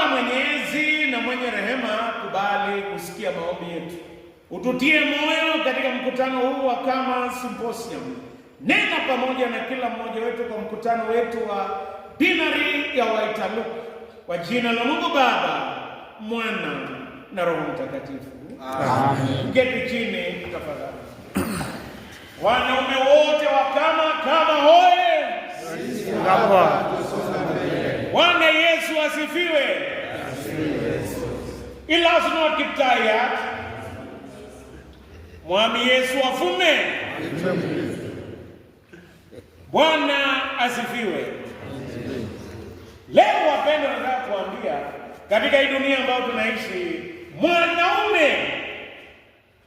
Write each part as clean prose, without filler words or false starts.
Baba mwenyezi na mwenye rehema, kubali kusikia maombi yetu. Ututie moyo katika mkutano huu wa Kama Symposium. Nena pamoja na kila mmoja wetu kwa mkutano wetu wa Dinari ya Waitaluka. Kwa jina la Mungu Baba, Mwana na Roho Mtakatifu. Amen. Keti chini tafadhali. Wanaume wote wa Kama hoye! Bwana Yesu asifiwe. Ila usinot Kiptayat. Mwami Yesu afume. Bwana asifiwe. Leo wapendwa, nataka kuambia katika hii dunia ambayo tunaishi, mwanaume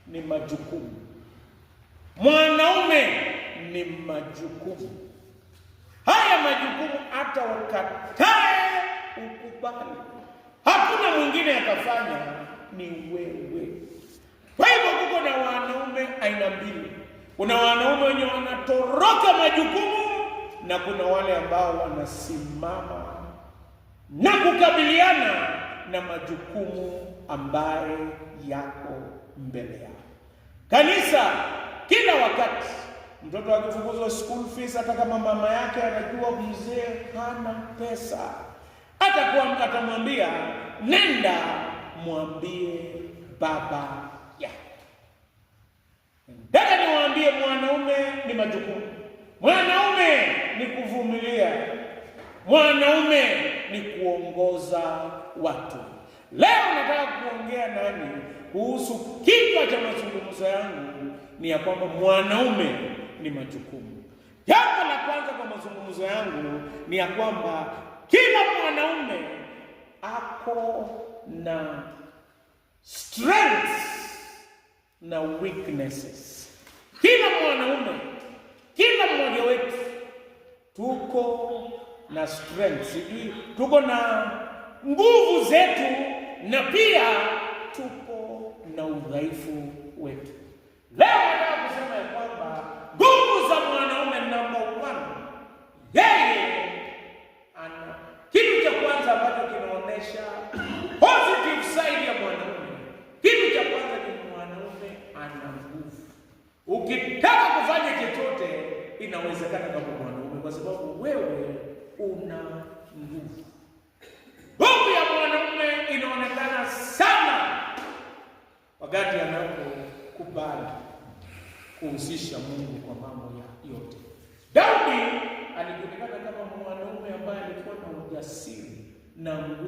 ni majukumu. Mwanaume ni majukumu. Haya majukumu hata ukatae ukubali, hakuna mwingine atafanya, ni wewe. Kwa hivyo kuko na wanaume aina mbili. Kuna wanaume wenye wanatoroka majukumu na kuna wale ambao wanasimama na kukabiliana na majukumu ambaye yako mbele yao. Kanisa, kila wakati mtoto akifukuzwa school fees, hata kama mama yake anajua mzee hana pesa, atamwambia nenda mwambie baba yako. Nataka niwaambie, mwanaume ni majukumu. Mwanaume ni kuvumilia. Mwanaume ni kuongoza watu. Leo nataka kuongea nani kuhusu kichwa cha mazungumzo yangu ni ya kwamba mwanaume ni majukumu. Jambo la kwanza kwa mazungumzo yangu ni ya kwamba kila mwanaume ako na strengths na weaknesses. Kila mwanaume, kila mmoja wetu tuko na strengths, tuko na nguvu zetu, na pia tuko na udhaifu wetu. Leo nataka kusema ya kwamba nguvu za mwanaume namba 1, yeye ana kitu cha kwanza ambacho kinaonyesha positive side ya mwanaume. Kitu cha kwanza ni mwanaume ana nguvu. Ukitaka kufanya chochote inawezekana kama mwanaume, kwa sababu wewe una nguvu. Nguvu ya mwanaume inaonekana sana wakati anapokubali kuhusisha Mungu kwa mambo yote. Daudi alijulikana kama mwanaume ambaye alikuwa na ujasiri na nguvu.